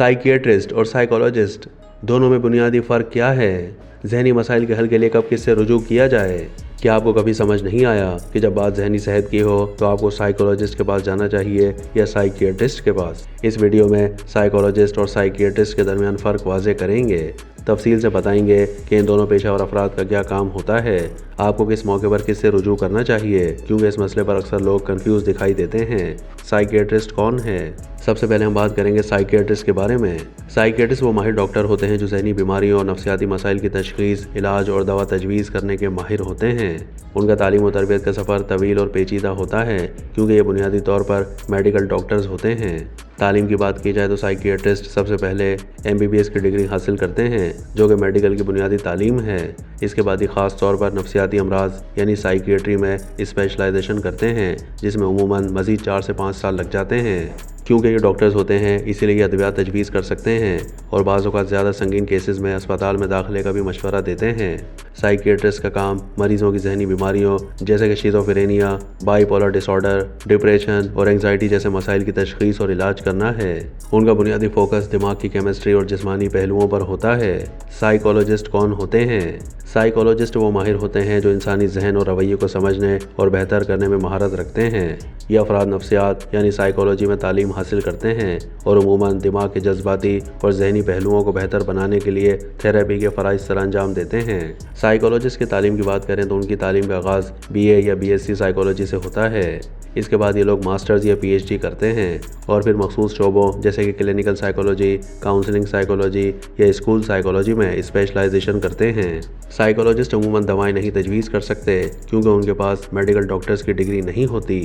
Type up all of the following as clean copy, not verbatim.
Psychiatrist और psychologist दोनों में बुनियादी फ़र्क क्या है? जहनी मसाइल के हल के लिए कब किससे रुजू किया जाए? क्या आपको कभी समझ नहीं आया कि जब बात जहनी सेहत की हो तो आपको साइकोलॉजिस्ट के पास जाना चाहिए या साइकियाट्रिस्ट के पास? इस वीडियो में साइकोलॉजिस्ट और साइकियाट्रिस्ट के दरमियान फ़र्क वाज़े करेंगे। तफसील से बताएंगे कि इन दोनों पेशावर अफराद का क्या काम होता है, आपको किस मौके पर किससे रुजू करना चाहिए, क्योंकि इस मसले पर अक्सर लोग कंफ्यूज दिखाई देते हैं। साइकियाट्रिस्ट कौन है? सबसे पहले हम बात करेंगे साइकियाट्रिस्ट के बारे में। साइकियाट्रिस्ट वो माहिर डॉक्टर होते हैं जो जहनी बीमारियों और नफ्सियाती मसाइल की तशखीस, इलाज और दवा तजवीज़ करने के माहिर होते हैं। उनका तालीम और तरबियत का सफ़र तवील और पेचीदा होता है, क्योंकि ये बुनियादी तौर पर मेडिकल डॉक्टर्स होते हैं। तालीम की बात की जाए तो साइकियाट्रिस्ट सबसे पहले MBBS की डिग्री हासिल करते हैं, जो कि मेडिकल की बुनियादी तालीम है। इसके बाद ही ख़ास तौर पर नफ्सियाती अमराज यानी साइकियाट्री में स्पेशलाइजेशन करते हैं, जिसमें उमूमन मज़ीद 4 से 5 साल लग जाते हैं। क्योंकि ये डॉक्टर्स होते हैं इसीलिए ये अद्वियात तजवीज़ कर सकते हैं और बाज़ औक़ात ज़्यादा संगीन केसेस में अस्पताल में दाखिले का भी मशवरा देते हैं। साइकियाट्रिस्ट का काम मरीज़ों की जहनी बीमारियों जैसे कि शिज़ोफ्रेनिया, बाइपोलर डिसऑर्डर, डिप्रेशन और एंग्जाइटी जैसे मसाइल की तशख़ीस और इलाज करना है। उनका बुनियादी फोकस दिमाग की केमिस्ट्री और जिस्मानी पहलुओं पर होता है। साइकोलॉजिस्ट कौन होते हैं? साइकोलॉजिस्ट वो माहिर होते हैं जो इंसानी जहन और रवैये को समझने और बेहतर करने में महारत रखते हैं। ये अफराद नफ्सियात यानी साइकोलॉजी में तालीम हासिल करते हैं और उमूमन दिमाग के जज्बाती और जहनी पहलुओं को बेहतर बनाने के लिए थेरेपी के फ़राइज़ सर अंजाम देते हैं। साइकोलॉजिस्ट की तालीम की बात करें तो उनकी तालीम का आगाज़ BA या BSc साइकोलॉजी से होता है। इसके बाद ये लोग मास्टर्स या PhD करते हैं और फिर मखसूस शोबों जैसे कि क्लिनिकल साइकोलॉजी, काउंसलिंग साइकोलॉजी या स्कूल साइकोलॉजी में स्पेशलाइजेशन करते हैं। साइकोलॉजिस्ट अमूमन दवाएं नहीं तजवीज़ कर सकते, क्योंकि उनके पास मेडिकल डॉक्टर्स की डिग्री नहीं होती।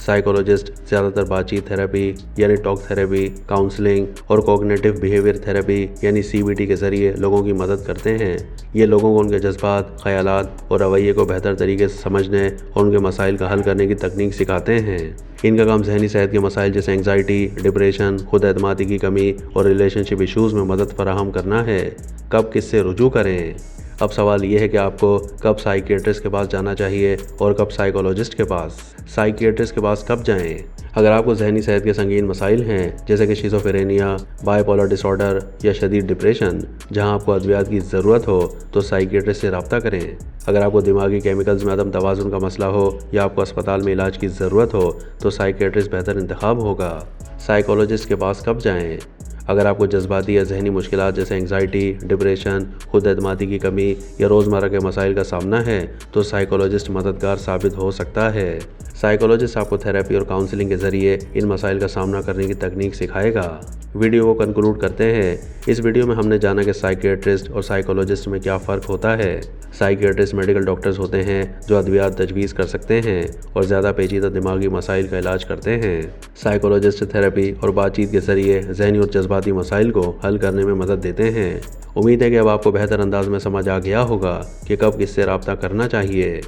साइकोलॉजिस्ट ज़्यादातर बातचीत थेरेपी यानी टॉक थेरेपी, काउंसलिंग और कॉग्निटिव बिहेवियर थेरेपी यानी CBT के ज़रिए लोगों की मदद करते हैं। ये लोगों को उनके जज्बात, ख़यालात और रवैये को बेहतर तरीके से समझने और उनके मसाइल का हल करने की तकनीक सिखाते हैं। इनका काम जहनी सेहत के मसाइल जैसे एंग्जाइटी, डिप्रेशन, खुद एतमादी की कमी और रिलेशनशिप इशूज़ में मदद फराहम करना है। कब किससे रुजू करें? अब सवाल ये है कि आपको कब साइकियाट्रिस्ट के पास जाना चाहिए और कब साइकोलॉजिस्ट के पास। साइकियाट्रिस्ट के पास कब जाएं? अगर आपको जहनी सेहत के संगीन मसाइल हैं जैसे कि शिज़ोफ्रेनिया, बाइपोलर डिसऑर्डर या शदीद डिप्रेशन, जहां आपको अद्वियात की ज़रूरत हो तो साइकियाट्रिस्ट से रब्ता करें। अगर आपको दिमागी केमिकल्स में अदम तवाज़ुन का मसला हो या आपको अस्पताल में इलाज की ज़रूरत हो तो साइकियाट्रिस्ट बेहतर इंतखाब होगा। साइकोलॉजिस्ट के पास कब जाएँ? अगर आपको जज्बाती या जहनी मुश्किलात जैसे एंग्जाइटी, डिप्रेशन, खुद एतमादी की कमी या रोज़मर्रा के मसाइल का सामना है तो साइकोलॉजिस्ट मददगार साबित हो सकता है। साइकोलॉजिस्ट आपको थेरेपी और काउंसलिंग के ज़रिए इन मसाइल का सामना करने की तकनीक सिखाएगा। वीडियो को कंक्लूड करते हैं। इस वीडियो में हमने जाना कि साइकियाट्रिस्ट और साइकोलॉजिस्ट में क्या फ़र्क होता है। साइकियाट्रिस्ट मेडिकल डॉक्टर्स होते हैं जो अद्वियात तजवीज़ कर सकते हैं और ज़्यादा पेचीदा दिमागी मसाइल का इलाज करते हैं। साइकोलॉजिस्ट थेरेपी और बातचीत के ज़रिए जहनी और जज्बाती मसाइल को हल करने में मदद देते हैं। उम्मीद है कि अब आपको बेहतर अंदाज में समझ आ गया होगा कि कब किससे रब्ता करना चाहिए।